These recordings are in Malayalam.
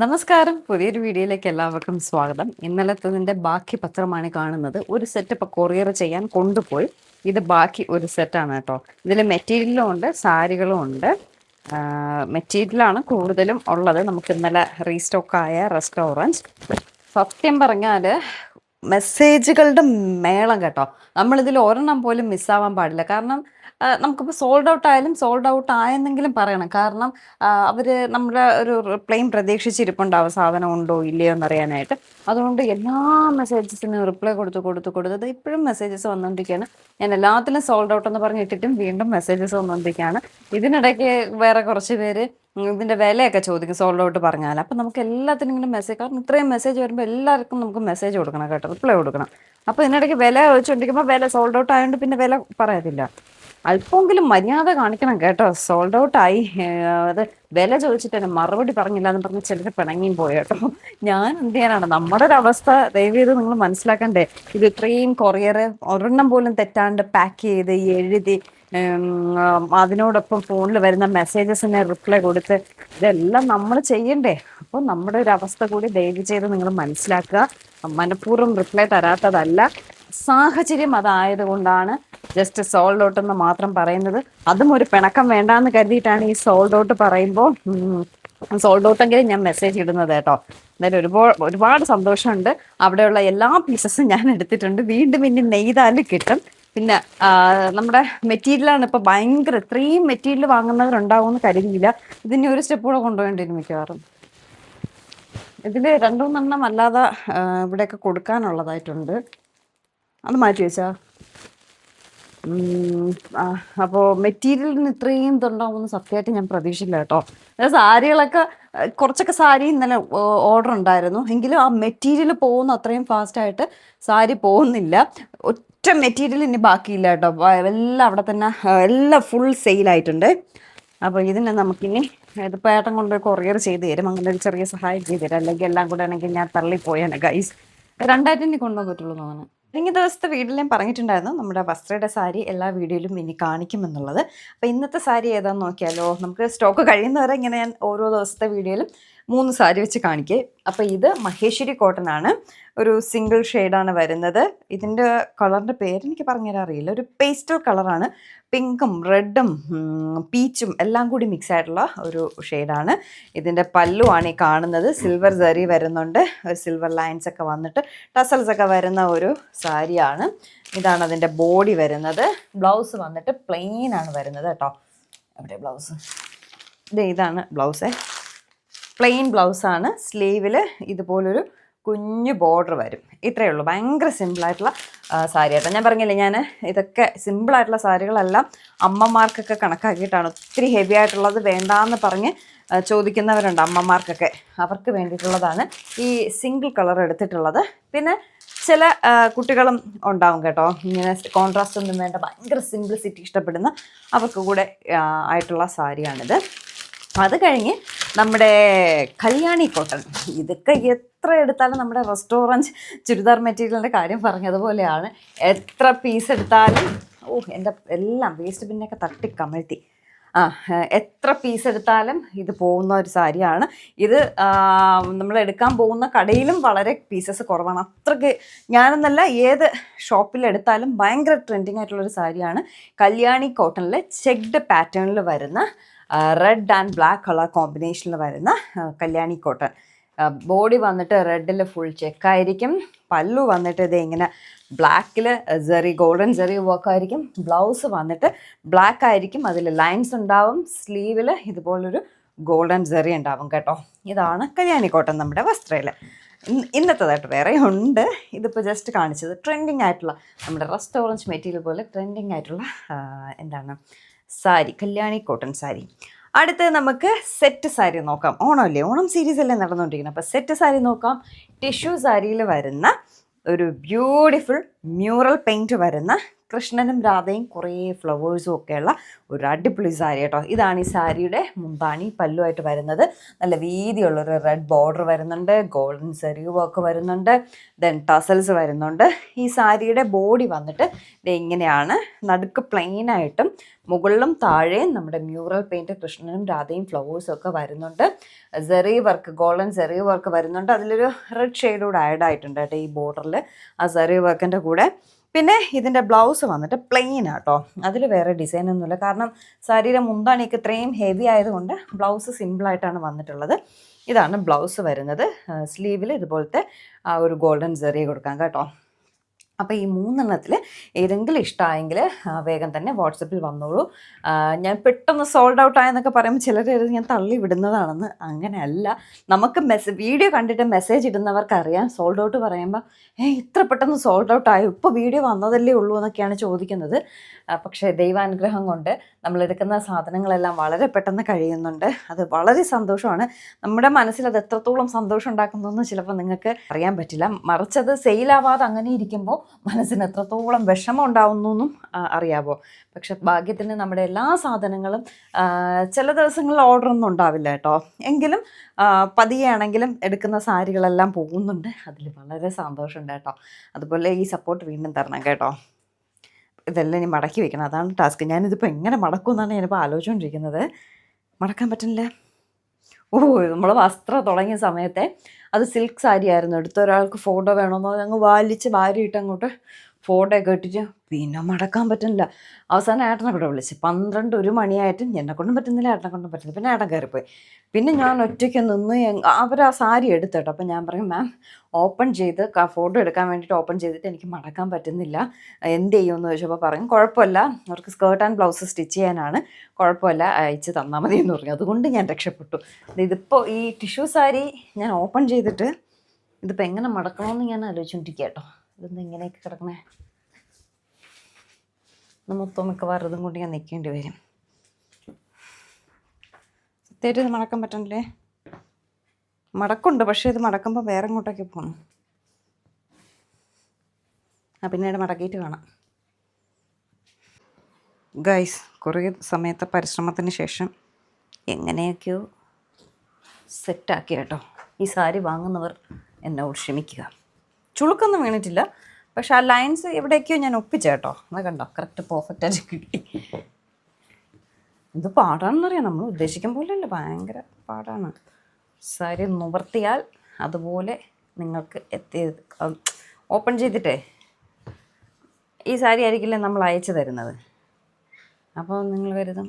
നമസ്കാരം. പുതിയൊരു വീഡിയോയിലേക്ക് എല്ലാവർക്കും സ്വാഗതം. ഇന്നലത്തതിൻ്റെ ബാക്കി പത്രമാണ് കാണുന്നത്. ഒരു സെറ്റ് ഇപ്പോൾ കൊറിയർ ചെയ്യാൻ കൊണ്ടുപോയി. ഇത് ബാക്കി ഒരു സെറ്റാണ് കേട്ടോ. ഇതിൽ മെറ്റീരിയലും ഉണ്ട്, സാരികളും ഉണ്ട്. മെറ്റീരിയലാണ് കൂടുതലും ഉള്ളത്. നമുക്ക് ഇന്നലെ റീസ്റ്റോക്കായ റെസ്റ്റോറൻറ്റ്. സത്യം പറഞ്ഞാൽ മെസ്സേജുകളുടെ മേളം കേട്ടോ. നമ്മളിതിൽ ഒരെണ്ണം പോലും മിസ്സാവാൻ പാടില്ല. കാരണം നമുക്കിപ്പോൾ സോൾഡ് ഔട്ട് ആയാലും സോൾഡ് ഔട്ട് ആയെന്നെങ്കിലും പറയണം. കാരണം അവർ നമ്മുടെ ഒരു റിപ്ലൈയും പ്രതീക്ഷിച്ചിരിപ്പുണ്ടാവും, സാധനം ഉണ്ടോ ഇല്ലയോ എന്നറിയാനായിട്ട്. അതുകൊണ്ട് എല്ലാ മെസ്സേജസിനും റിപ്ലൈ കൊടുത്തത് ഇപ്പോഴും മെസ്സേജസ് വന്നുകൊണ്ടിരിക്കുകയാണ്. ഞാൻ എല്ലാത്തിലും സോൾഡ് ഔട്ട് എന്ന് പറഞ്ഞിട്ടിട്ടും വീണ്ടും മെസ്സേജസ് വന്നുകൊണ്ടിരിക്കുകയാണ്. ഇതിനിടയ്ക്ക് വേറെ കുറച്ച് പേര് ഇതിൻ്റെ വിലയൊക്കെ ചോദിക്കും സോൾഡ് ഔട്ട് പറഞ്ഞാൽ. അപ്പം നമുക്ക് എല്ലാത്തിനും ഇങ്ങനെ മെസ്സേജ്, കാരണം ഇത്രയും മെസ്സേജ് വരുമ്പോൾ എല്ലാവർക്കും നമുക്ക് മെസ്സേജ് കൊടുക്കണം കേട്ടോ, റിപ്ലൈ കൊടുക്കണം. അപ്പോൾ ഇതിനിടയ്ക്ക് വില ചോദിച്ചുകൊണ്ടിരിക്കുമ്പോൾ വില സോൾഡ് ഔട്ട് ആയതുകൊണ്ട് പിന്നെ വില പറയത്തില്ല. അല്പമെങ്കിലും മര്യാദ കാണിക്കണം കേട്ടോ. സോൾഡ് ഔട്ട് ആയി, അത് വില ചോദിച്ചിട്ട് തന്നെ മറുപടി പറഞ്ഞില്ല എന്ന് പറഞ്ഞ് ചിലർ പിണങ്ങിയും പോയി കേട്ടോ. ഞാൻ എന്ത് ചെയ്യാനാണ്, നമ്മുടെ ഒരു അവസ്ഥ ദയവ് ചെയ്ത് നിങ്ങൾ മനസ്സിലാക്കണ്ടേ. ഇത് ഇത്രയും കൊറിയർ ഒരെണ്ണം പോലും തെറ്റാണ്ട് പാക്ക് ചെയ്ത് എഴുതി അതിനോടൊപ്പം ഫോണിൽ വരുന്ന മെസ്സേജസിന് റിപ്ലൈ കൊടുത്ത് ഇതെല്ലാം നമ്മൾ ചെയ്യണ്ടേ. അപ്പോൾ നമ്മുടെ ഒരു അവസ്ഥ കൂടി ദയവ് ചെയ്ത് നിങ്ങൾ മനസ്സിലാക്കുക. മനഃപൂർവ്വം റിപ്ലൈ തരാത്തതല്ല, സാഹചര്യം അതായതുകൊണ്ടാണ് ജസ്റ്റ് സോൾഡ് ഔട്ട് എന്ന് മാത്രം പറയുന്നത്. അതും ഒരു പിണക്കം വേണ്ടാന്ന് കരുതിയിട്ടാണ് ഈ സോൾഡ് ഔട്ട് പറയുമ്പോൾ സോൾഡ് ഔട്ടെങ്കിലും ഞാൻ മെസ്സേജ് ഇടുന്നത് കേട്ടോ. എന്തായാലും ഒരുപാട് സന്തോഷമുണ്ട്. അവിടെയുള്ള എല്ലാ പീസസും ഞാൻ എടുത്തിട്ടുണ്ട്. വീണ്ടും ഇനി നെയ്താലും കിട്ടും. പിന്നെ നമ്മുടെ മെറ്റീരിയലാണ് ഇപ്പോൾ ഭയങ്കര, ഇത്രയും മെറ്റീരിയൽ വാങ്ങുന്നവരുണ്ടാവുമെന്ന് കരുതിയില്ല. ഇതിന് ഒരു സ്റ്റെപ്പ് കൂടെ കൊണ്ടുപോകേണ്ടിയിരുന്നു മിക്കവാറും. ഇതിൽ 2-3 അല്ലാതെ ഇവിടെയൊക്കെ കൊടുക്കാനുള്ളതായിട്ടുണ്ട്. അത് മാറ്റി വെച്ചാ. അപ്പോൾ മെറ്റീരിയലിന് ഇത്രയും ഇതുണ്ടാവുമെന്ന് സത്യമായിട്ട് ഞാൻ പ്രതീക്ഷിച്ചില്ല കേട്ടോ. സാരികളൊക്കെ കുറച്ചൊക്കെ സാരി ഇന്നലെ ഓർഡർ ഉണ്ടായിരുന്നു, എങ്കിലും ആ മെറ്റീരിയൽ പോകുന്ന അത്രയും ഫാസ്റ്റായിട്ട് സാരി പോകുന്നില്ല. ഒറ്റ മെറ്റീരിയൽ ഇനി ബാക്കിയില്ല കേട്ടോ. എല്ലാം അവിടെ തന്നെ, എല്ലാം ഫുൾ സെയിലായിട്ടുണ്ട്. അപ്പോൾ ഇതിനെ നമുക്കിനി ഇതിപ്പോൾ ഏട്ടൻ കൊണ്ട് കൊറിയർ ചെയ്ത് തരും. അങ്ങനെ ഒരു ചെറിയ സഹായം ചെയ്ത് തരും. അല്ലെങ്കിൽ എല്ലാം കൂടെ ആണെങ്കിൽ ഞാൻ തള്ളിപ്പോയാണ് ഗൈസ്. 2 കൊണ്ടുപോകാൻ പറ്റുള്ളൂ തോന്നുന്നു. കഴിഞ്ഞ ദിവസത്തെ വീഡിയോയിൽ ഞാൻ പറഞ്ഞിട്ടുണ്ടായിരുന്നു നമ്മുടെ വസ്ത്രയുടെ സാരി എല്ലാ വീഡിയോയിലും ഇനി കാണിക്കുമെന്നുള്ളത്. അപ്പോൾ ഇന്നത്തെ സാരി ഏതാണെന്ന് നോക്കിയാലോ. നമുക്ക് സ്റ്റോക്ക് കഴിയുന്നവരെ ഇങ്ങനെ ഞാൻ ഓരോ ദിവസത്തെ വീഡിയോയിലും 3 സാരി വെച്ച് കാണിക്കേ. അപ്പോൾ ഇത് മഹേശ്വരി കോട്ടൺ ആണ്. ഒരു സിംഗിൾ ഷെയ്ഡാണ് വരുന്നത്. ഇതിൻ്റെ കളറിൻ്റെ പേരെനിക്ക് പറഞ്ഞുതരാൻ അറിയില്ല. ഒരു പേസ്റ്റൽ കളറാണ്. പിങ്കും റെഡും പീച്ചും എല്ലാം കൂടി മിക്സ് ആയിട്ടുള്ള ഒരു ഷെയ്ഡാണ്. ഇതിൻ്റെ പല്ലുവാണ് ഈ കാണുന്നത്. സിൽവർ സരി വരുന്നുണ്ട്. സിൽവർ ലൈൻസ് ഒക്കെ വന്നിട്ട് ടസൽസ് ഒക്കെ വരുന്ന ഒരു സാരിയാണ്. ഇതാണ് അതിൻ്റെ ബോഡി വരുന്നത്. ബ്ലൗസ് വന്നിട്ട് പ്ലെയിൻ ആണ് വരുന്നത് കേട്ടോ. എവിടെ ബ്ലൗസ്? ഇതാണ് ബ്ലൗസ്. പ്ലെയിൻ ബ്ലൗസാണ്. സ്ലീവിൽ ഇതുപോലൊരു കുഞ്ഞു ബോർഡർ വരും. ഇത്രയേ ഉള്ളൂ. ഭയങ്കര സിമ്പിളായിട്ടുള്ള സാരി ആട്ടോ. ഞാൻ പറഞ്ഞില്ലേ, ഞാൻ ഇതൊക്കെ സിമ്പിളായിട്ടുള്ള സാരികളെല്ലാം അമ്മമാർക്കൊക്കെ കണക്കാക്കിയിട്ടാണ്. ഒത്തിരി ഹെവി ആയിട്ടുള്ളത് വേണ്ടാന്ന് പറഞ്ഞ് ചോദിക്കുന്നവരുണ്ട് അമ്മമാർക്കൊക്കെ. അവർക്ക് വേണ്ടിയിട്ടുള്ളതാണ് ഈ സിംഗിൾ കളർ എടുത്തിട്ടുള്ളത്. പിന്നെ ചില കുട്ടികളും ഉണ്ടാവും കേട്ടോ, ഇങ്ങനെ കോൺട്രാസ്റ്റ് ഒന്നും വേണ്ട, ഭയങ്കര സിംപ്ലിസിറ്റി ഇഷ്ടപ്പെടുന്ന അവർക്ക് കൂടെ ആയിട്ടുള്ള സാരിയാണിത്. അത് കഴിഞ്ഞ് നമ്മുടെ കല്യാണി കോട്ടൺ. ഇതൊക്കെ എത്ര എടുത്താലും നമ്മുടെ റെസ്റ്റോറൻറ്റ് ചുരിദാർ മെറ്റീരിയലിൻ്റെ കാര്യം പറഞ്ഞതുപോലെയാണ്. എത്ര പീസ് എടുത്താലും എൻ്റെ എല്ലാം വേസ്റ്റ് പിന്നൊക്കെ തട്ടിക്കമഴ്ത്തി. എത്ര പീസ് എടുത്താലും ഇത് പോകുന്ന ഒരു സാരിയാണ്. ഇത് നമ്മൾ എടുക്കാൻ പോകുന്ന കടയിലും വളരെ പീസസ് കുറവാണ്. അത്രയ്ക്ക്, ഞാനെന്നല്ല ഏത് ഷോപ്പിലെടുത്താലും ഭയങ്കര ട്രെൻഡിങ് ആയിട്ടുള്ളൊരു സാരിയാണ്. കല്യാണി കോട്ടണിൽ ചെക്ഡ് പാറ്റേണിൽ വരുന്ന റെഡ് ആൻഡ് ബ്ലാക്ക് കളർ കോമ്പിനേഷനിൽ വരുന്ന കല്യാണി കോട്ടൺ. ബോഡി വന്നിട്ട് റെഡിൽ ഫുൾ ചെക്കായിരിക്കും. പല്ലു വന്നിട്ട് ഇത് ഇങ്ങനെ ബ്ലാക്കിൽ ഗോൾഡൻ ജെറി വർക്കായിരിക്കും. ബ്ലൗസ് വന്നിട്ട് ബ്ലാക്ക് ആയിരിക്കും, അതിൽ ലൈൻസ് ഉണ്ടാവും. സ്ലീവിൽ ഇതുപോലൊരു ഗോൾഡൻ ജെറി ഉണ്ടാവും കേട്ടോ. ഇതാണ് കല്യാണി കോട്ടൺ നമ്മുടെ വസ്ത്രയിൽ. ഇന്നത്തേതായിട്ട് വേറെ ഉണ്ട്. ഇതിപ്പോൾ ജസ്റ്റ് കാണിച്ചത് ട്രെൻഡിങ് ആയിട്ടുള്ള നമ്മുടെ റെസ്റ്റോറൻറ്റ് മെറ്റീരിയൽ പോലെ ട്രെൻഡിങ് ആയിട്ടുള്ള സാരി, കല്യാണി കോട്ടൺ സാരി. അടുത്ത് നമുക്ക് സെറ്റ് സാരി നോക്കാം. ഓണമല്ലേ, ഓണം സീരീസ് അല്ലേ നടന്നുകൊണ്ടിരിക്കുന്നത്. അപ്പോൾ സെറ്റ് സാരി നോക്കാം. ടിഷ്യൂ സാരിയിൽ വരുന്ന ഒരു ബ്യൂട്ടിഫുൾ മ്യൂറൽ പെയിൻറ്റ് വരുന്ന കൃഷ്ണനും രാധയും കുറേ ഫ്ലവേഴ്സും ഒക്കെയുള്ള ഒരു അടിപൊളി സാരി കേട്ടോ. ഇതാണ് ഈ സാരിയുടെ മുന്താണി. പല്ലുമായിട്ട് വരുന്നത് നല്ല വീതിയുള്ളൊരു റെഡ് ബോർഡർ വരുന്നുണ്ട്, ഗോൾഡൻ സെറി വർക്ക് വരുന്നുണ്ട്, ദെൻ ടസൽസ് വരുന്നുണ്ട്. ഈ സാരിയുടെ ബോഡി വന്നിട്ട് ഇങ്ങനെയാണ്, നടുക്ക് പ്ലെയിൻ ആയിട്ടും മുകളിലും താഴെയും നമ്മുടെ മ്യൂറൽ പെയിൻറ്റ് കൃഷ്ണനും രാധയും ഫ്ലവേഴ്സും ഒക്കെ വരുന്നുണ്ട്. സെറി വർക്ക്, ഗോൾഡൻ സെറി വർക്ക് വരുന്നുണ്ട്. അതിലൊരു റെഡ് ഷെയ്ഡൂടെ ആഡ് ആയിട്ടുണ്ട് കേട്ടോ ഈ ബോർഡറിൽ ആ സെറി വർക്കിൻ്റെ കൂടെ. പിന്നെ ഇതിൻ്റെ ബ്ലൗസ് വന്നിട്ട് പ്ലെയിൻ ആട്ടോ, അതിൽ വേറെ ഡിസൈൻ ഒന്നുമില്ല. കാരണം സാരിയുടെ മുന്താണിയൊക്കെ ഇത്രയും ഹെവി ആയതുകൊണ്ട് ബ്ലൗസ് സിമ്പിളായിട്ടാണ് വന്നിട്ടുള്ളത്. ഇതാണ് ബ്ലൗസ് വരുന്നത്. സ്ലീവിൽ ഇതുപോലത്തെ ഒരു ഗോൾഡൻ സെറി കൊടുക്കാം കേട്ടോ. അപ്പോൾ ഈ 3 ഏതെങ്കിലും ഇഷ്ടമായെങ്കിൽ വേഗം തന്നെ വാട്സപ്പിൽ വന്നോളൂ. ഞാൻ പെട്ടെന്ന് സോൾഡ് ഔട്ട് ആയെന്നൊക്കെ പറയുമ്പോൾ ചിലർ ഞാൻ തള്ളി വിടുന്നതാണെന്ന്. അങ്ങനെയല്ല, നമുക്ക് വീഡിയോ കണ്ടിട്ട് മെസ്സേജ് ഇടുന്നവർക്കറിയാം. സോൾഡ് ഔട്ട് പറയുമ്പോൾ ഇത്ര പെട്ടെന്ന് സോൾഡ് ഔട്ട് ആയോ, ഇപ്പോൾ വീഡിയോ വന്നതല്ലേ ഉള്ളൂ എന്നൊക്കെയാണ് ചോദിക്കുന്നത്. പക്ഷേ ദൈവാനുഗ്രഹം കൊണ്ട് നമ്മളെടുക്കുന്ന സാധനങ്ങളെല്ലാം വളരെ പെട്ടെന്ന് കഴിയുന്നുണ്ട്. അത് വളരെ സന്തോഷമാണ്. നമ്മുടെ മനസ്സിൽ അത് എത്രത്തോളം സന്തോഷം ഉണ്ടാക്കുന്നതെന്ന് ചിലപ്പോൾ നിങ്ങൾക്ക് അറിയാൻ പറ്റില്ല. മറിച്ചത് സെയിലാവാതെ അങ്ങനെ ഇരിക്കുമ്പോൾ മനസ്സിന് എത്രത്തോളം വിഷമം ഉണ്ടാവുന്നു അറിയാമോ. പക്ഷെ ഭാഗ്യത്തിന് നമ്മുടെ എല്ലാ സാധനങ്ങളും ചില ദിവസങ്ങളിൽ ഓർഡറൊന്നും ഉണ്ടാവില്ല കേട്ടോ. എങ്കിലും പതിയെയാണെങ്കിലും എടുക്കുന്ന സാരികളെല്ലാം പോകുന്നുണ്ട്. അതിൽ വളരെ സന്തോഷമുണ്ട് കേട്ടോ. അതുപോലെ ഈ സപ്പോർട്ട് വീണ്ടും തരണം കേട്ടോ. ഇതെല്ലാം ഇനി മടക്കി വെക്കണം, അതാണ് ടാസ്ക്. ഞാനിതിപ്പോൾ എങ്ങനെ മടക്കും എന്നാണ് ഞാനിപ്പോൾ ആലോചിച്ചുകൊണ്ടിരിക്കുന്നത്. മടക്കാൻ പറ്റുന്നില്ല. നമ്മൾ വസ്ത്രം തുടങ്ങിയ സമയത്തെ അത് സിൽക്ക് സാരി ആയിരുന്നു. ഒരാൾക്ക് ഫോട്ടോ വേണമെന്നോ ഞങ്ങൾ വലിച്ച് വാരിയിട്ട് അങ്ങോട്ട് ഫോട്ടോ ഒക്കെ ഇട്ടിട്ട് പിന്നെ മടക്കാൻ പറ്റുന്നില്ല. അവസാനം ഏട്ടനെ കൂടെ വിളിച്ച് 12-1 മണിയായിട്ടും എന്നെക്കൊണ്ടും പറ്റുന്നില്ല, ഏട്ടനെ കൊണ്ടും പറ്റുന്നില്ല. പിന്നെ ഏട്ടൻ കയറിപ്പോയി. പിന്നെ ഞാൻ ഒറ്റയ്ക്ക് നിന്ന് അവർ ആ സാരി എടുത്തിട്ടോ. അപ്പം ഞാൻ പറയും, മാം ഓപ്പൺ ചെയ്ത് ഫോട്ടോ എടുക്കാൻ വേണ്ടിയിട്ട് ഓപ്പൺ ചെയ്തിട്ട് എനിക്ക് മടക്കാൻ പറ്റുന്നില്ല, എന്ത് ചെയ്യുമെന്ന് ചോദിച്ചപ്പോൾ പറയും കുഴപ്പമില്ല, അവർക്ക് സ്കേർട്ട് ആൻഡ് ബ്ലൗസ് സ്റ്റിച്ച് ചെയ്യാനാണ്, കുഴപ്പമില്ല അയച്ച് തന്നാൽ മതി എന്ന് പറഞ്ഞു. അതുകൊണ്ട് ഞാൻ രക്ഷപ്പെട്ടു. ഇതിപ്പോൾ ഈ ടിഷ്യൂ സാരി ഞാൻ ഓപ്പൺ ചെയ്തിട്ട് ഇതിപ്പോൾ എങ്ങനെ മടക്കണമെന്ന് ഞാൻ ആലോചിച്ചുകൊണ്ടിരിക്കുക കേട്ടോ. ഇതെന്താ ഇങ്ങനെയൊക്കെ കിടക്കണേ, മൊത്തം മിക്കവാറും ഇതും കൊണ്ട് ഞാൻ നിൽക്കേണ്ടി വരും. സത്യമായിട്ട് ഇത് മടക്കാൻ പറ്റണില്ലേ? മടക്കുണ്ട്, പക്ഷേ ഇത് മടക്കുമ്പോൾ വേറെ എങ്ങോട്ടൊക്കെ പോകണം. പിന്നീട് മടക്കിയിട്ട് കാണാം. ഗൈസ്, കുറേ സമയത്തെ പരിശ്രമത്തിന് ശേഷം എങ്ങനെയൊക്കെയോ സെറ്റാക്കി കേട്ടോ. ഈ സാരി വാങ്ങുന്നവർ എന്നോട് ക്ഷമിക്കുക. ചുളുക്കൊന്നും വീണിട്ടില്ല, പക്ഷെ ആ ലൈൻസ് എവിടേക്കോ ഞാൻ ഒപ്പിച്ച കേട്ടോ. അത് കണ്ടോ, കറക്റ്റ് പെർഫെക്റ്റായിട്ട് കിട്ടി. ഇത് പാടാണെന്നറിയാം, നമ്മൾ ഉദ്ദേശിക്കും പോലെയല്ല, ഭയങ്കര പാടാണ്. സാരി നിവർത്തിയാൽ അതുപോലെ നിങ്ങൾക്ക് ഓപ്പൺ ചെയ്തിട്ടേ ഈ സാരി ആയിരിക്കില്ലേ നമ്മൾ അയച്ചു തരുന്നത്. അപ്പോൾ നിങ്ങൾ കരുതും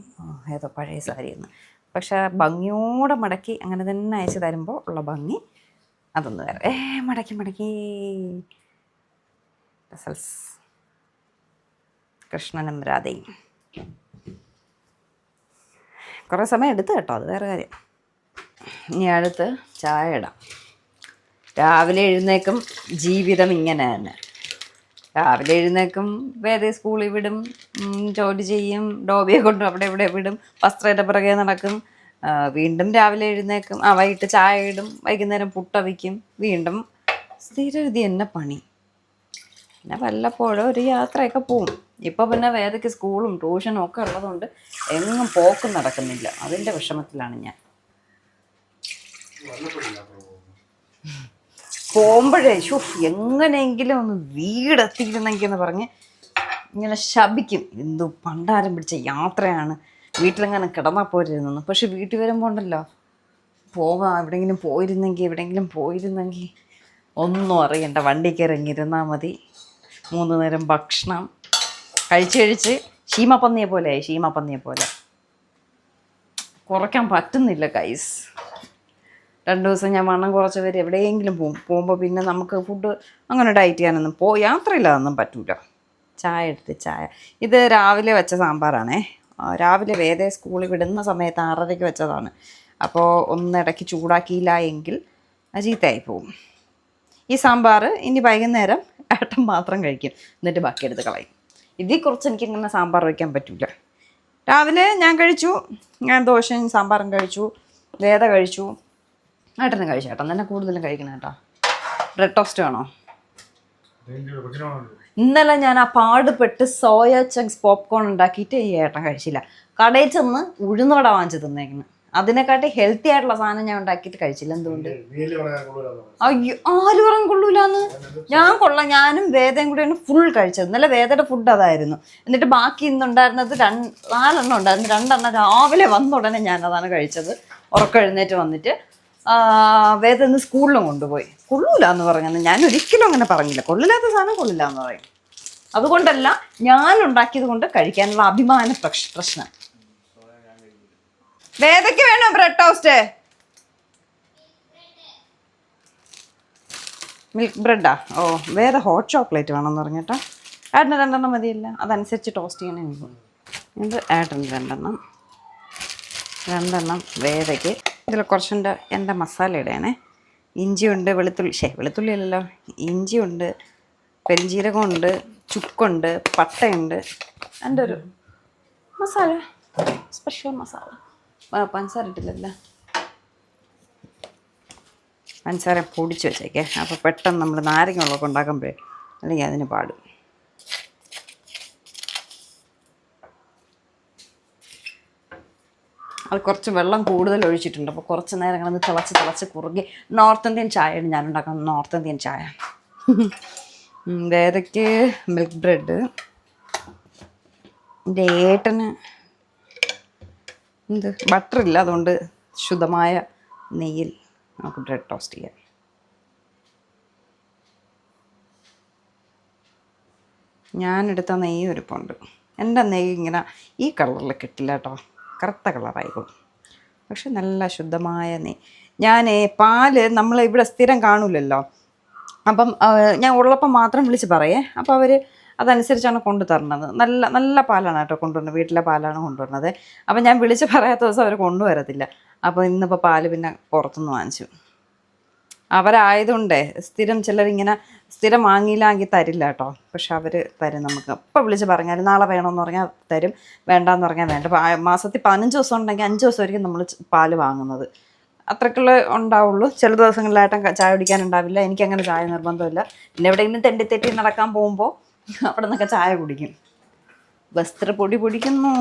ഏതോ പഴയ സാരി എന്ന്. പക്ഷെ ഭംഗിയോടെ മടക്കി അങ്ങനെ തന്നെ അയച്ചു തരുമ്പോൾ ഉള്ള ഭംഗി അതൊന്ന് വേറെ. മടക്കി ടസൽസ് കൃഷ്ണനും രാധയും. കുറേ സമയം എടുത്ത് കേട്ടോ, അത് വേറെ കാര്യം. ഇനി അടുത്ത് ചായ ഇടാം. രാവിലെ എഴുന്നേക്കും, ജീവിതം ഇങ്ങനെ തന്നെ. രാവിലെ എഴുന്നേക്കും, വേറെ സ്കൂളിൽ വിടും, ജോലി ചെയ്യും, ഡോബിയെ കൊണ്ടും അവിടെ ഇവിടെ വിടും, വസ്ത്രയുടെ പിറകെ നടക്കും, വീണ്ടും രാവിലെ എഴുന്നേക്കും, വൈകിട്ട് ചായ ഇടും, വൈകുന്നേരം പുട്ടവിക്കും, വീണ്ടും സ്ഥിരം ഇത് തന്നെ പണി. പിന്നെ വല്ലപ്പോഴും ഒരു യാത്രയൊക്കെ പോവും. ഇപ്പോൾ പിന്നെ വേദയ്ക്ക് സ്കൂളും ട്യൂഷനും ഒക്കെ ഉള്ളതുകൊണ്ട് എങ്ങും പോക്കും നടക്കുന്നില്ല. അതിൻ്റെ വിഷമത്തിലാണ് ഞാൻ. പോകുമ്പോഴേ എങ്ങനെയെങ്കിലും ഒന്ന് വീടെത്തിയിരുന്നെങ്കിൽ എന്ന് പറഞ്ഞ് ഇങ്ങനെ ശപിക്കും. എന്തു പണ്ടാരം പിടിച്ച യാത്രയാണ്, വീട്ടിലെങ്ങനെ കിടന്നാൽ പോരുന്നു. പക്ഷെ വീട്ടിൽ വരുമ്പോൾ ഉണ്ടല്ലോ, പോകാം, എവിടെയെങ്കിലും പോയിരുന്നെങ്കിൽ ഒന്നും അറിയണ്ട, വണ്ടി കയറി ഇറങ്ങിയിരുന്നാൽ മതി. 3 നേരം ഭക്ഷണം കഴിച്ച് ശീമപ്പന്നിയെ പോലെ കുറയ്ക്കാൻ പറ്റുന്നില്ല ഗൈസ്. 2 ദിവസം ഞാൻ വണ്ണം കുറച്ച് പേര് എവിടെയെങ്കിലും പോകുമ്പോൾ പിന്നെ നമുക്ക് ഫുഡ് അങ്ങനെ ഡയറ്റ് ചെയ്യാനൊന്നും യാത്രയില്ലാതൊന്നും പറ്റൂല. ചായ. ഇത് രാവിലെ വെച്ച സാമ്പാറാണേ. രാവിലെ വേദേ സ്കൂളിൽ വിടുന്ന സമയത്ത് 6:30 വെച്ചതാണ്. അപ്പോൾ ഒന്നിടയ്ക്ക് ചൂടാക്കിയില്ല എങ്കിൽ ചീത്തയായി പോവും. ഈ സാമ്പാർ ഇനി വൈകുന്നേരം ഏട്ടൻ മാത്രം കഴിക്കും, എന്നിട്ട് ബാക്കി എടുത്ത് കളയും. ഇതിൽ കുറച്ച് എനിക്കിങ്ങനെ സാമ്പാർ വയ്ക്കാൻ പറ്റില്ല. രാവിലെ ഞാൻ കഴിച്ചു, ഞാൻ ദോശയും സാമ്പാറും കഴിച്ചു, വേദ കഴിച്ചു, ഏട്ടനും കഴിച്ചു. ഏട്ടൻ തന്നെ കൂടുതലും കഴിക്കണം കേട്ടോ. ബ്രെഡ് ടോസ്റ്റ് വേണോ? ഇന്നലെ ഞാൻ ആ പാടുപെട്ട് സോയ ചങ്ക്സ് പോപ്കോൺ ഉണ്ടാക്കിയിട്ട് ഈ ഏട്ടൻ കഴിച്ചില്ല. കടയിൽ ചെന്ന് ഉഴുന്നുവട വാങ്ങിച്ച് തിന്നേക്കുന്നു. അതിനെക്കാട്ടി ഹെൽത്തി ആയിട്ടുള്ള സാധനം ഞാൻ ഉണ്ടാക്കിയിട്ട് കഴിച്ചില്ല. എന്തുകൊണ്ട്? അയ്യോ, ആര് പറഞ്ഞു കൊള്ളൂലെന്ന്? ഞാൻ കൊള്ളാം. ഞാനും വേദയും കൂടെയാണ് ഫുൾ കഴിച്ചത്. ഇന്നലെ വേദയുടെ ഫുഡ് അതായിരുന്നു. എന്നിട്ട് ബാക്കി ഇന്നുണ്ടായിരുന്നത് 4 ഉണ്ടായിരുന്നു. 2 രാവിലെ വന്ന ഉടനെ ഞാൻ അതാണ് കഴിച്ചത്. ഉറക്കം എഴുന്നേറ്റ് വന്നിട്ട് വേദ ഇന്ന് സ്കൂളിലും കൊണ്ടുപോയി. കൊള്ളൂല എന്ന് പറഞ്ഞത് ഞാൻ ഒരിക്കലും അങ്ങനെ പറഞ്ഞില്ല. കൊള്ളില്ലാത്ത സാധനം കൊള്ളില്ല എന്ന് പറയും. അതുകൊണ്ടല്ല, ഞാൻ ഉണ്ടാക്കിയത് കൊണ്ട് കഴിക്കാനുള്ള അഭിമാന പ്രശ്നം. വേദയ്ക്ക് വേണോ ബ്രെഡ് ടോസ്റ്റ്? മിൽക്ക് ബ്രെഡാ? ഓ, വേദ ഹോട്ട് ചോക്ലേറ്റ് വേണമെന്ന് പറഞ്ഞിട്ടാ. ഏട്ടന് 2 മതിയല്ല, അതനുസരിച്ച് ടോസ്റ്റ് ചെയ്യണേ. ഇത് ഏട്ടന് 2 വേദയ്ക്ക്. ഇതിൽ കുറച്ചുണ്ട് എൻ്റെ മസാല ഇടേണേ. ഇഞ്ചിയുണ്ട്, വെളുത്തുള്ളി അല്ലല്ലോ, ഇഞ്ചിയുണ്ട്, പെരിഞ്ജീരകമുണ്ട്, ചുക്കുണ്ട്, പട്ടയുണ്ട്. എൻ്റെ ഒരു മസാല, സ്പെഷ്യൽ മസാല. പഞ്ചസാര ഇട്ടില്ലല്ലോ, പഞ്ചസാര പൊടിച്ച് വെച്ചേക്കേ. അപ്പോൾ പെട്ടെന്ന് നമ്മൾ നാരങ്ങ വെള്ളമൊക്കെ ഉണ്ടാക്കുമ്പോഴേ, അല്ലെങ്കിൽ അതിന് പാടും. അത് കുറച്ച് വെള്ളം കൂടുതൽ ഒഴിച്ചിട്ടുണ്ട്. അപ്പോൾ കുറച്ച് നേരം അങ്ങനെ തിളച്ച് കുറുകി. നോർത്ത് ഇന്ത്യൻ ചായയാണ് ഞാൻ ഉണ്ടാക്കുന്നത്. നോർത്ത് ഇന്ത്യൻ ചായ. വേദയ്ക്ക് മിൽക്ക് ബ്രെഡ്. എൻ്റെ ഏട്ടന് ബട്ടറില്ല, അതുകൊണ്ട് ശുദ്ധമായ നെയ്യിൽ നമുക്ക് ബ്രെഡ് ടോസ്റ്റ് ചെയ്യാം. ഞാനെടുത്ത നെയ്യ് ഒരുപ്പുണ്ട്. എൻ്റെ നെയ്യ് ഇങ്ങനെ ഈ കളറിൽ കിട്ടില്ല കേട്ടോ, കറുത്ത കളറായിക്കോളും. പക്ഷെ നല്ല ശുദ്ധമായ നെയ്യ്. ഞാൻ പാല് നമ്മൾ ഇവിടെ സ്ഥിരം കാണൂലല്ലോ. അപ്പം ഞാൻ ഉള്ളപ്പം മാത്രം വിളിച്ച് പറയേ. അപ്പോൾ അവർ അതനുസരിച്ചാണ് കൊണ്ടു തരുന്നത്. നല്ല പാലാണ് കേട്ടോ കൊണ്ടുവരുന്നത്. വീട്ടിലെ പാലാണ് കൊണ്ടുവരുന്നത്. അപ്പം ഞാൻ വിളിച്ച് പറയാത്ത ദിവസം അവർ കൊണ്ടുവരത്തില്ല. അപ്പോൾ ഇന്നിപ്പോൾ പാല് പിന്നെ പുറത്തുനിന്ന് വാങ്ങിച്ചു. അവരായതുകൊണ്ടേ ചിലരിങ്ങനെ സ്ഥിരം വാങ്ങിയില്ലെങ്കിൽ തരില്ല കേട്ടോ. പക്ഷെ അവർ തരും നമുക്ക്. എപ്പോൾ വിളിച്ച് പറഞ്ഞാൽ നാളെ വേണമെന്ന് പറഞ്ഞാൽ തരും, വേണ്ടാന്ന് പറഞ്ഞാൽ വേണ്ട. മാസത്തിൽ 15 ദിവസം ഉണ്ടെങ്കിൽ 5 ദിവസമായിരിക്കും നമ്മൾ പാല് വാങ്ങുന്നത്. അത്രയ്ക്കുള്ള ഉണ്ടാവുള്ളൂ. ചില ദിവസങ്ങളിലായിട്ടും ചായ കുടിക്കാനുണ്ടാവില്ല. എനിക്കങ്ങനെ ചായ നിർബന്ധമില്ല. പിന്നെ എവിടെയെങ്കിലും തെറ്റി നടക്കാൻ പോകുമ്പോൾ അവിടെ നിന്നൊക്കെ ചായ കുടിക്കും. വസ്ത്രപ്പൊടി പൊടിക്കുന്നു.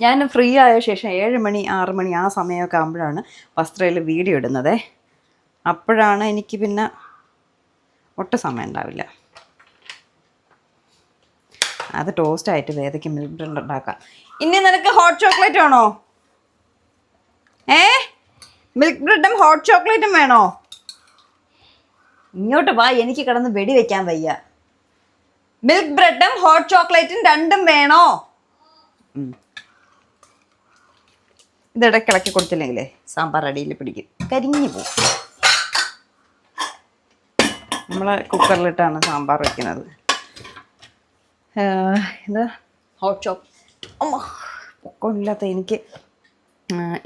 ഞാൻ ഫ്രീ ആയ ശേഷം 7 മണി 6 മണി ആ സമയമൊക്കെ ആകുമ്പോഴാണ് വസ്ത്രയിൽ വീഡിയോ ഇടുന്നത്. അപ്പോഴാണ് എനിക്ക് പിന്നെ ഒട്ടും സമയം ഉണ്ടാവില്ല. അത് ടോസ്റ്റായിട്ട് വേദയ്ക്ക് മിൽക്ക് ബ്രെഡ് ഉണ്ടാക്കാം. ഇനി നിനക്ക് ഹോട്ട് ചോക്ലേറ്റ് വേണോ? മിൽക്ക് ബ്രെഡും ഹോട്ട് ചോക്ലേറ്റും വേണോ? ഇങ്ങോട്ട് വാ, എനിക്ക് കിടന്ന് വെടി വെക്കാൻ വയ്യ. മിൽക്ക് ബ്രെഡും ഹോട്ട് ചോക്ലേറ്റും 2 വേണോ? ഇതിടയ്ക്ക് ഇളക്കി കൊടുത്തില്ലെങ്കിലേ സാമ്പാർ അടിയിൽ പിടിക്കും, കരിഞ്ഞു പോകും. നമ്മൾ കുക്കറിലിട്ടാണ് സാമ്പാർ വയ്ക്കുന്നത്. ഇത് ഹോട്ട് പൊക്കമില്ലാത്ത എനിക്ക്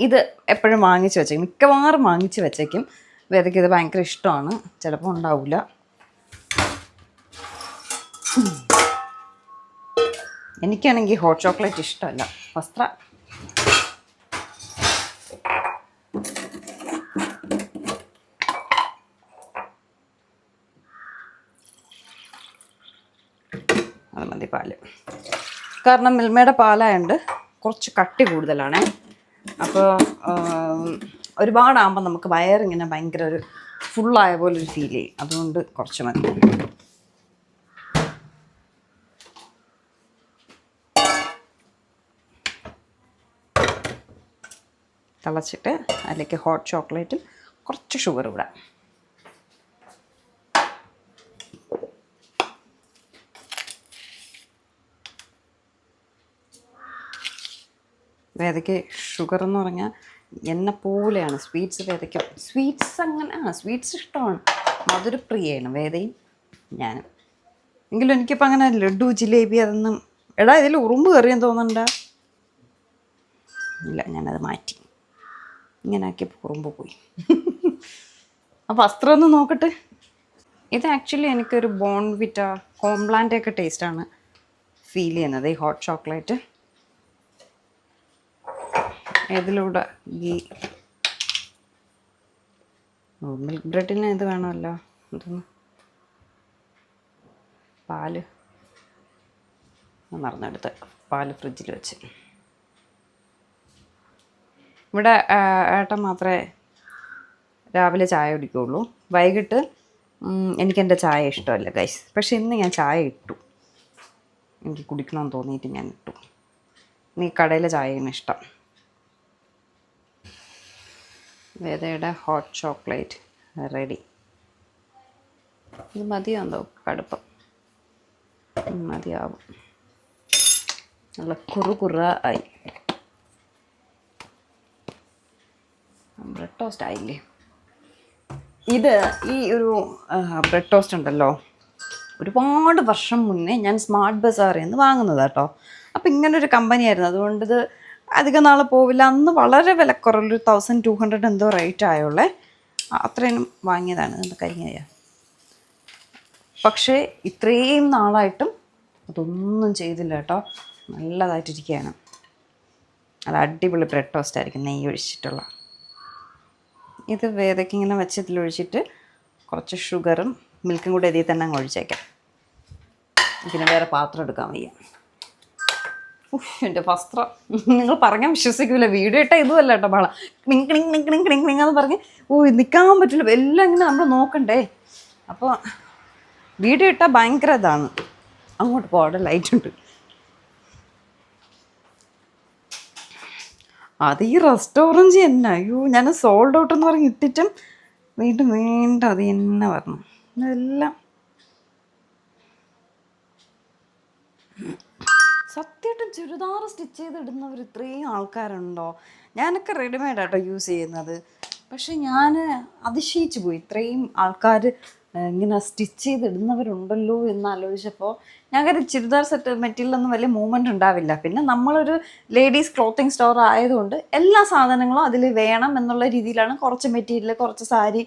ഇത് എപ്പോഴും വാങ്ങിച്ച് വെച്ചേക്കും. മിക്കവാറും വാങ്ങിച്ച് വെച്ചേക്കും. വേദയ്ക്ക് ഇത് ഭയങ്കര ഇഷ്ടമാണ്. ചിലപ്പോൾ ഉണ്ടാവില്ല. എനിക്കാണെങ്കിൽ ഹോട്ട് ചോക്ലേറ്റ് ഇഷ്ടമല്ല. അത് മതി പാല്. കാരണം മിൽമയുടെ പാലായതുകൊണ്ട് കുറച്ച് കട്ടി കൂടുതലാണ്. അപ്പോൾ ഒരുപാടാകുമ്പോൾ നമുക്ക് വയറിങ്ങനെ ഭയങ്കര ഒരു ഫുള്ളായ പോലെ ഒരു ഫീൽ ചെയ്യും. അതുകൊണ്ട് കുറച്ച് മതി. തിളച്ചിട്ട് അതിലേക്ക് ഹോട്ട് ചോക്ലേറ്റും കുറച്ച് ഷുഗർ ഇടാം. വേദയ്ക്ക് ഷുഗർ എന്ന് പറഞ്ഞാൽ എന്നെ പോലെയാണ്. വേദയ്ക്ക് സ്വീറ്റ്സ് ഇഷ്ടമാണ്. മധുരപ്രിയയാണ് വേദയും ഞാനും. എങ്കിലും എനിക്കിപ്പോൾ അങ്ങനെ ലഡു ജിലേബി അതൊന്നും. എടാ, ഇതിൽ ഉറുമ്പ് കയറിയെന്ന് തോന്നണ്ട. ഇല്ല, ഞാനത് മാറ്റി. ഇങ്ങനെ ആക്കിയപ്പോൾ ഉറുമ്പ് പോയി. അപ്പോൾ വസ്ത്രം ഒന്ന് നോക്കട്ടെ. ഇത് ആക്ച്വലി എനിക്കൊരു ബോൺവിറ്റ കോംപ്ലാൻ്റെയൊക്കെ ടേസ്റ്റാണ് ഫീൽ ചെയ്യുന്നത്. ഈ ഹോട്ട് ചോക്ലേറ്റ് ഇതിലൂടെ ഗീ. മിൽക്ക് ബ്രെഡിന് ഇത് വേണമല്ലോ. ഇതൊന്ന് പാല് മറന്നെടുത്ത് പാല് ഫ്രിഡ്ജിൽ വെച്ച്. ഇവിടെ ഏട്ടൻ മാത്രമേ രാവിലെ ചായ കുടിക്കുകയുള്ളൂ. വൈകിട്ട് എനിക്കെൻ്റെ ചായ ഇഷ്ടമല്ല ഗൈസ്. പക്ഷെ ഇന്ന് ഞാൻ ചായ ഇട്ടു. എനിക്ക് കുടിക്കണമെന്ന് തോന്നിയിട്ട് ഞാൻ ഇട്ടു. എനിക്ക് കടയിലെ ചായയാണ് ഇഷ്ടം. വേദയുടെ ഹോട്ട് ചോക്ലേറ്റ് റെഡി. ഇത് മതിയാന്തോ കടുപ്പം? മതിയാവും. നല്ല കുറുകുറ ആയി. ബ്രെഡ് ടോസ്റ്റ് ആയില്ലേ? ഇത് ഈ ഒരു ബ്രെഡ് ടോസ്റ്റ് ഉണ്ടല്ലോ, ഒരുപാട് വർഷം മുന്നേ ഞാൻ സ്മാർട്ട് ബസാറിൽ നിന്ന് വാങ്ങുന്നതാണ് കേട്ടോ. അപ്പോൾ ഇങ്ങനൊരു കമ്പനിയായിരുന്നു. അതുകൊണ്ട് ഇത് അധികം നാൾ പോവില്ല. അന്ന് വളരെ വിലക്കുറവ്, 1200 എന്തോ റേറ്റ് ആയുള്ളേ. അത്രയും വാങ്ങിയതാണ്. ഇത് കരിങ്ങ. പക്ഷേ ഇത്രയും നാളായിട്ടും അതൊന്നും ചെയ്തില്ല കേട്ടോ. നല്ലതായിട്ടിരിക്കുകയാണ്. അത് അടിപൊളി ബ്രെഡ് ടോസ്റ്റ് ആയിരിക്കും, നെയ്യ് ഒഴിച്ചിട്ടുള്ള. ഇത് വേദയ്ക്ക് ഇങ്ങനെ വെച്ച് ഇതിലൊഴിച്ചിട്ട് കുറച്ച് ഷുഗറും മിൽക്കും കൂടെ ഇതിൽ തന്നെ അങ്ങ് ഒഴിച്ചേക്കാം. പിന്നെ വേറെ പാത്രം എടുക്കാൻ വയ്യ. എൻ്റെ വസ്ത്രം നിങ്ങൾ പറഞ്ഞാൽ വിശ്വസിക്കില്ല. വീഡിയോ ഇട്ടാൽ ഇതുമല്ല കേട്ടോ ബഹളം. Cling cling cling cling cling cling എന്ന് പറഞ്ഞ് നിൽക്കാൻ പറ്റില്ല. എല്ലാം ഇങ്ങനെ നമ്മൾ നോക്കണ്ടേ. അപ്പോൾ വീഡിയോ ഇട്ടാൽ ഭയങ്കര ഇതാണ്. അങ്ങോട്ട് പോകട്ടെ, ലൈറ്റ് ഉണ്ട്. അത് ഈ റെസ്റ്റോറൻറ്റ് തന്നെ. അയ്യോ, ഞാൻ സോൾഡ് ഔട്ട് എന്ന് പറഞ്ഞ് ഇട്ടിട്ടും വീണ്ടും വീണ്ടും അത് തന്നെ പറഞ്ഞു. ഇതെല്ലാം സത്യമായിട്ടും ചുരിദാർ സ്റ്റിച്ച് ചെയ്തിടുന്നവർ ഇത്രയും ആൾക്കാരുണ്ടോ? ഞാനൊക്കെ റെഡിമെയ്ഡാട്ടോ യൂസ് ചെയ്യുന്നത്. പക്ഷെ ഞാൻ അതിശയിച്ചു പോയി, ഇത്രയും ആൾക്കാർ ഇങ്ങനെ സ്റ്റിച്ച് ചെയ്തിടുന്നവരുണ്ടല്ലോ എന്ന് ആലോചിച്ചപ്പോൾ ഞാൻ കരുതി ചുരിദാർ സെറ്റ് മെറ്റീരിയലൊന്നും വലിയ മൂവ്മെൻറ്റ് ഉണ്ടാവില്ല. പിന്നെ നമ്മളൊരു ലേഡീസ് ക്ലോത്തിങ് സ്റ്റോർ ആയതുകൊണ്ട് എല്ലാ സാധനങ്ങളും അതിൽ വേണം എന്നുള്ള രീതിയിലാണ് കുറച്ച് മെറ്റീരിയൽ, കുറച്ച് സാരി,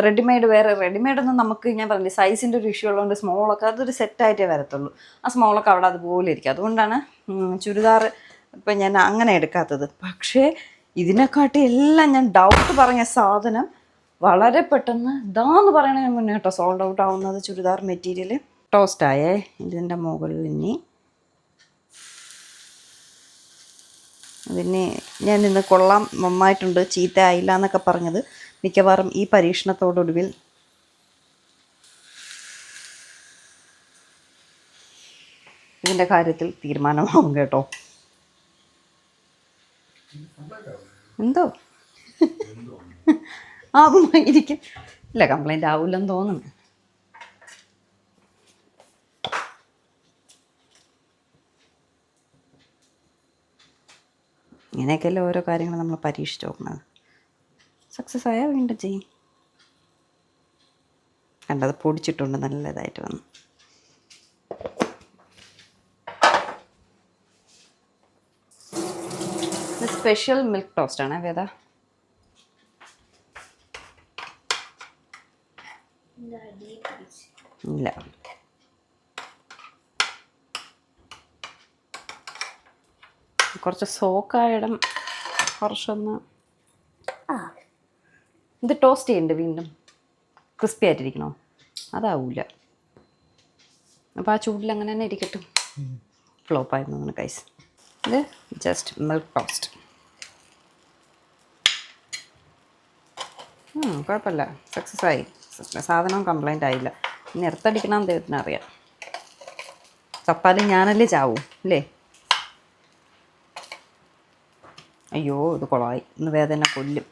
റെഡിമെയ്ഡ് വേറെ. റെഡിമെയ്ഡൊന്നും നമുക്ക്, ഞാൻ പറഞ്ഞില്ലേ, സൈസിൻ്റെ ഒരു ഇഷ്യൂ ഉള്ളതുകൊണ്ട് സ്മോളൊക്കെ അതൊരു സെറ്റായിട്ടേ വരത്തുള്ളൂ. ആ സ്മോളൊക്കെ അവിടെ അതുപോലെ ഇരിക്കും. അതുകൊണ്ടാണ് ചുരിദാർ ഇപ്പം ഞാൻ അങ്ങനെ എടുക്കാത്തത്. പക്ഷേ ഇതിനെക്കാട്ടി എല്ലാം ഞാൻ ഡൗട്ട് പറഞ്ഞ സാധനം വളരെ പെട്ടെന്ന് ഇതാന്ന് പറയണതിന് മുന്നേ കേട്ടോ സോൾഡ് ഔട്ട് ആവുന്നത് ചുരിദാർ മെറ്റീരിയൽ. ടോസ്റ്റായേ. ഇതിൻ്റെ മുകളിൽ ഇനി അതിന് ഞാൻ ഇന്ന് കൊള്ളാം, നന്നായിട്ടുണ്ട്, ചീത്ത ആയില്ല എന്നൊക്കെ പറഞ്ഞത് മിക്കവാറും ഈ പരീക്ഷണത്തോടൊടുവിൽ ഇതിൻ്റെ കാര്യത്തിൽ തീരുമാനമാവും കേട്ടോ. എന്തോ ആവുമായിരിക്കും. ഇല്ല, കംപ്ലൈൻറ്റ് ആവില്ലെന്ന് തോന്നുന്നു. ഇങ്ങനെയൊക്കെയല്ലേ ഓരോ കാര്യങ്ങൾ നമ്മൾ പരീക്ഷിച്ച് നോക്കുന്നത്. സക്സസ് ആയാൽ വീണ്ടും ചെയ്യും. കണ്ടത് പൊടിച്ചിട്ടുണ്ട്, നല്ലതായിട്ട് വന്നു. ഇത് സ്പെഷ്യൽ മിൽക്ക് ടോസ്റ്റാണ് വേദ. ഇല്ല, കുറച്ച് സോക്കായിടം കുറച്ചൊന്ന്. ഇത് ടോസ്റ്റ് ചെയ്യണ്ട് വീണ്ടും, ക്രിസ്പി ആയിട്ടിരിക്കണോ? അതാവൂല. അപ്പോൾ ആ ചൂടിൽ അങ്ങനെ തന്നെ ഇരിക്കട്ടെ. ഫ്ലോപ്പായിരുന്നു ഗൈസ്. ഇത് ജസ്റ്റ് മിൽക്ക് ടോസ്റ്റ്. കുഴപ്പമില്ല, സക്സസ് ആയി. സാധനം കംപ്ലൈൻ്റ് ആയില്ല. ഇനി എർത്തടിക്കണമെന്ന് ദൈവത്തിന് അറിയാം. ചപ്പാലും ഞാനല്ലേ ചാവും അല്ലേ? അയ്യോ, ഇത് കുളമായി. ഇന്ന് വേദന കൊല്ലും.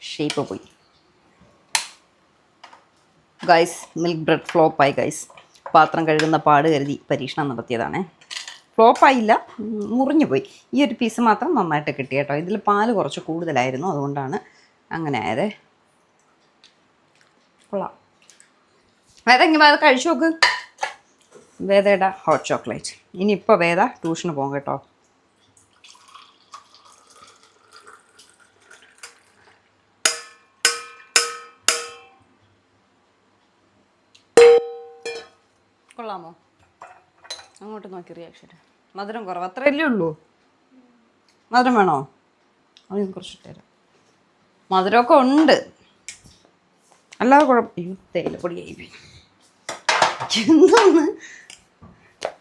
ഷേപ്പ് പോയി ഗൈസ്. മിൽക്ക് ബ്രെഡ് ഫ്ലോപ്പായി ഗൈസ്. പാത്രം കഴുകുന്ന പാട് കരുതി പരീക്ഷണം നടത്തിയതാണേ. ഫ്ലോപ്പായില്ല, മുറിഞ്ഞു പോയി. ഈ ഒരു പീസ് മാത്രം നന്നായിട്ട് കിട്ടി കേട്ടോ. ഇതിൽ പാല് കുറച്ച് കൂടുതലായിരുന്നു, അതുകൊണ്ടാണ് അങ്ങനെ ആയതേ. കൊള്ളാം. വേദ ഇങ്ങനെ വേദ കഴിച്ചു നോക്ക്. വേദയുടെ ഹോട്ട് ചോക്ലേറ്റ്. ഇനിയിപ്പോൾ വേദ ട്യൂഷന് പോകും കേട്ടോ. കൊള്ളാമോ? അങ്ങോട്ട് നോക്കി റിയാക്ഷൻ. മധുരം കുറവ്, അത്രയല്ലേ ഉള്ളൂ. മധുരം വേണോ? അതിന് കുറച്ചിട്ടേരാം. മധുരമൊക്കെ ഉണ്ട്, അല്ലാതെ കുഴപ്പം. അയ്യോ, തേയിലപ്പൊടിയായി പോയി. എന്തോന്ന്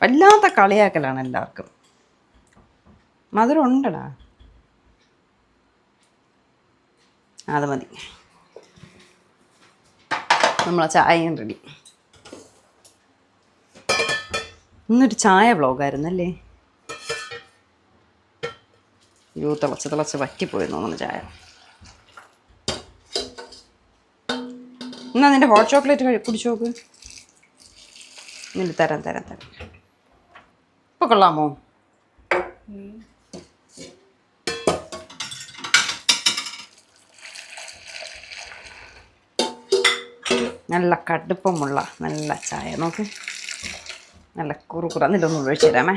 വല്ലാത്ത കളിയാക്കലാണ് എല്ലാവർക്കും. മധുരം ഉണ്ടടാ, അത് മതി. നമ്മളെ ചായയും റെഡി. ഇന്നൊരു ചായ വ്ളോഗായിരുന്നല്ലേ. അയ്യോ, തിളച്ച് വറ്റിപ്പോയി തോന്നുന്നു ചായ. എന്നാ നിൻ്റെ ഹോട്ട് ചോക്ലേറ്റ് കുടിച്ചു നോക്ക്. തരാം. ഇപ്പോൾ കൊള്ളാമോ? നല്ല കടുപ്പമുള്ള നല്ല ചായ നോക്ക്. നല്ല കുറുകുറ. എന്നിട്ടൊന്ന് ഒഴിച്ചു തരാമേ.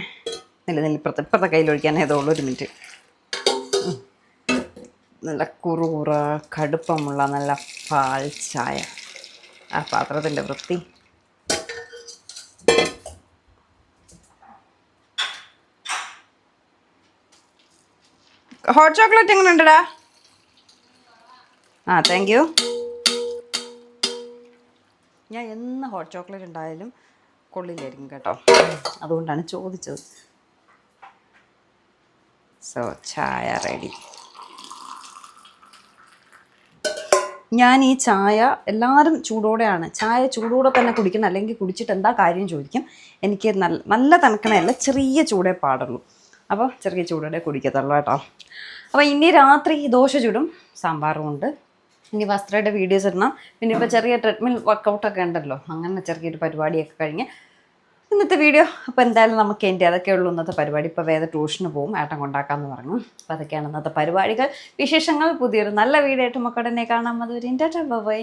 ഇപ്പുറത്തെ കയ്യിൽ ഒഴിക്കാൻ ഏതോളൂ. ഒരു മിനിറ്റ്. നല്ല കുറുകുറ കടുപ്പമുള്ള നല്ല പാൽ ചായ. ആ പാത്രത്തിൻ്റെ വൃത്തി. ഹോട്ട് ചോക്ലേറ്റ് എങ്ങനെ ഉണ്ടടാ? Thank you. ഞാൻ എന്ന് ഹോട്ട് ചോക്ലേറ്റ് ഉണ്ടായാലും കൊള്ളില്ലായിരിക്കും കേട്ടോ, അതുകൊണ്ടാണ് ചോദിച്ചത്. സോ ചായ റെഡി. ഞാൻ ഈ ചായ എല്ലാവരും ചൂടോടെയാണ്, ചായ ചൂടോടെ തന്നെ കുടിക്കണം, അല്ലെങ്കിൽ കുടിച്ചിട്ട് എന്താ കാര്യം ചോദിക്കും. എനിക്ക് നല്ല തണുക്കണമല്ല, ചെറിയ ചൂടേ പാടുള്ളൂ. അപ്പോൾ ചെറിയ ചൂടോടെ കുടിക്കത്തുള്ളൂ കേട്ടോ. അപ്പോൾ ഇനി രാത്രി ദോശ ചുടും, സാമ്പാറും ഉണ്ട്. ഇനി വസ്ത്രയുടെ വീഡിയോസ് ഇടണം. പിന്നെ ഇപ്പോൾ ചെറിയ ട്രെഡ്മിൽ വർക്കൗട്ടൊക്കെ ഉണ്ടല്ലോ, അങ്ങനെ ചെറിയൊരു പരിപാടിയൊക്കെ കഴിഞ്ഞ് ഇന്നത്തെ വീഡിയോ. അപ്പോൾ എന്തായാലും നമുക്ക് അതൊക്കെ ഉള്ളൂ ഇന്നത്തെ പരിപാടി. ഇപ്പോൾ വേറെ ട്യൂഷന് പോകും, ഏട്ടൻ കൊണ്ടാക്കാമെന്ന് പറഞ്ഞു. അപ്പോൾ അതൊക്കെയാണ് ഇന്നത്തെ പരിപാടികൾ, വിശേഷങ്ങൾ. പുതിയൊരു നല്ല വീഡിയോ ആയിട്ട് മക്കളുടെ കാണാൻ. അതുവരെ ബൈ.